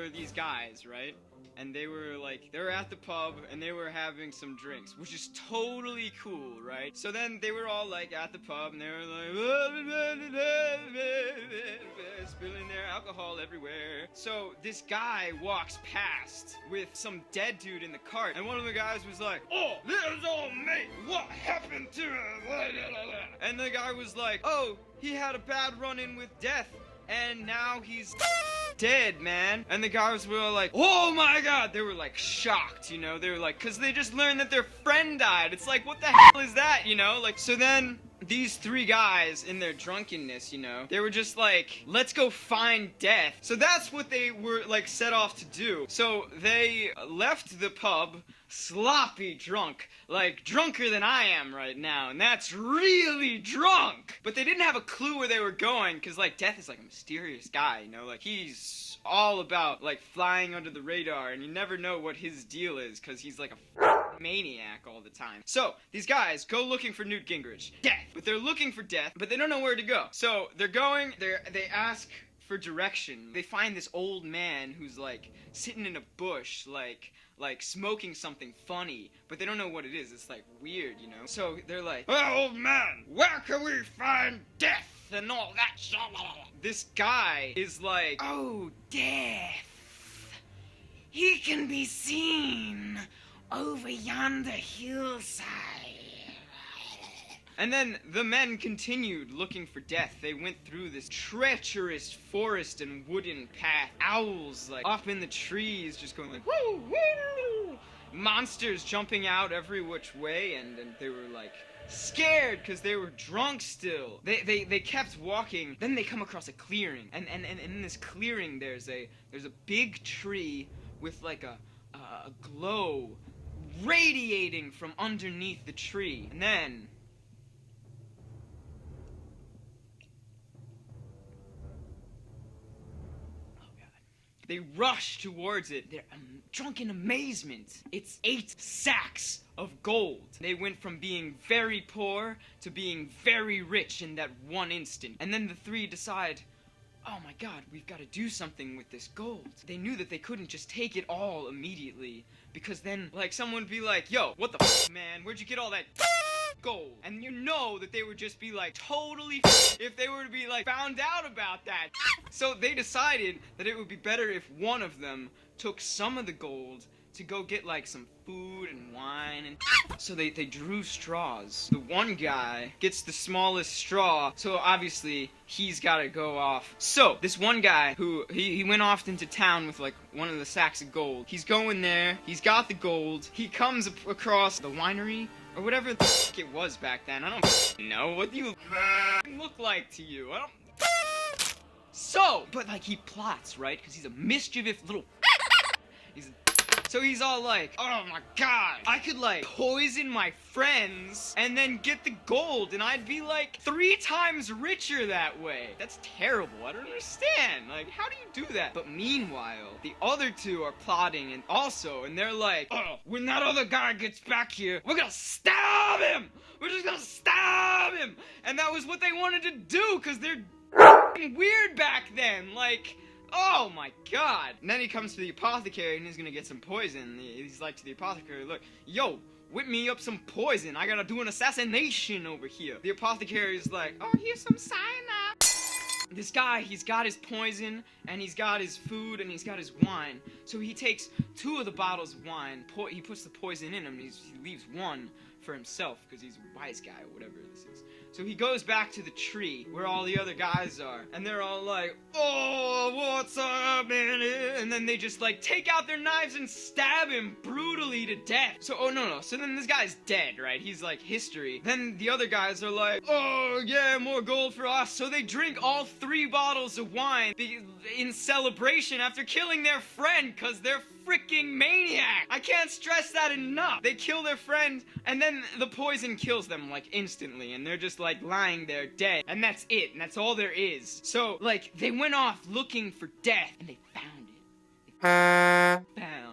were these guys, right? And they were at the pub and they were having some drinks, which is totally cool, right? So then they were all like at the pub and they were like spilling their alcohol everywhere. So this guy walks past with some dead dude in the cart, and one of the guys was like, "Oh, there's old mate. What happened to him?" And the guy was like, "Oh, he had a bad run-in with death, and now he's dead, man." And the guys were like, "Oh my god!" They were like shocked, you know? They were like, cause they just learned that their friend died. It's like, what the hell is that, you know? Like, so then these three guys in their drunkenness, you know, they were just like, let's go find death. So that's what they were like set off to do. So they left the pub sloppy drunk, like drunker than I am right now, and that's really drunk. But they didn't have a clue where they were going, because like Death is like a mysterious guy, you know, like he's all about like flying under the radar, and you never know what his deal is, because he's like a maniac all the time. So these guys go looking for Newt Gingrich, Death, but they're looking for Death, but they don't know where to go. So they're going, they ask for direction. They find this old man who's like sitting in a bush, like smoking something funny, but they don't know what it is. It's like weird, you know? So they're like, "Well, old man, where can we find Death and all that shit?" This guy is like, "Oh, Death, he can be seen over yonder hillside." And then the men continued looking for Death. They went through this treacherous forest and wooden path. Owls, like, up in the trees, just going like, woo, woo! Monsters jumping out every which way, and they were, like, scared because they were drunk still. They kept walking. Then they come across a clearing. And in this clearing, there's a big tree with, like, a glow radiating from underneath the tree. And then they rush towards it. They're drunk in amazement. It's 8 sacks of gold. They went from being very poor to being very rich in that one instant. And then the three decide, oh my god, we've got to do something with this gold. They knew that they couldn't just take it all immediately, because then, like, someone would be like, "Yo, what the f***, man? Where'd you get all that gold?" And you know that they would just be like totally if they were to be like found out about that. So they decided that it would be better if one of them took some of the gold to go get like some food and wine, and so they drew straws. The one guy gets the smallest straw, so obviously he's got to go off. So this one guy who he went off into town with like one of the sacks of gold. He's going there. He's got the gold. He comes across the winery or whatever the f*** it was back then. I don't know. What do you look like to you? I don't. So, but like he plots, right? Because he's a mischievous little. So he's all like, "Oh my god, I could like poison my friends and then get the gold, and I'd be like 3 times richer that way. That's terrible. I don't understand. Like, how do you do that?" But meanwhile, the other two are plotting and they're like, "Oh, when that other guy gets back here, we're gonna stab him. We're just gonna stab him." And that was what they wanted to do, because they're weird back then. Like, oh my god. And then he comes to the apothecary and he's gonna get some poison. He's like to the apothecary, "Look, yo, whip me up some poison. I gotta do an assassination over here." The apothecary's like, "Oh, here's some cyanide." This guy, he's got his poison, and he's got his food, and he's got his wine. So he takes 2 of the bottles of wine, he puts the poison in him, and he leaves 1 for himself, because he's a wise guy, or whatever this is. So he goes back to the tree where all the other guys are, and they're all like, "Oh, what's up, man?" And then they just like take out their knives and stab him brutally to death. So, oh no. So then this guy's dead, right? He's like history. Then the other guys are like, "Oh yeah, more gold for us." So they drink all 3 bottles of wine in celebration after killing their friend, because they're freaking maniac. I can't stress that enough. They kill their friend, and then the poison kills them like instantly, and they're just like lying there dead, and that's it, and that's all there is. So like they went off looking for Death, and they found it. They found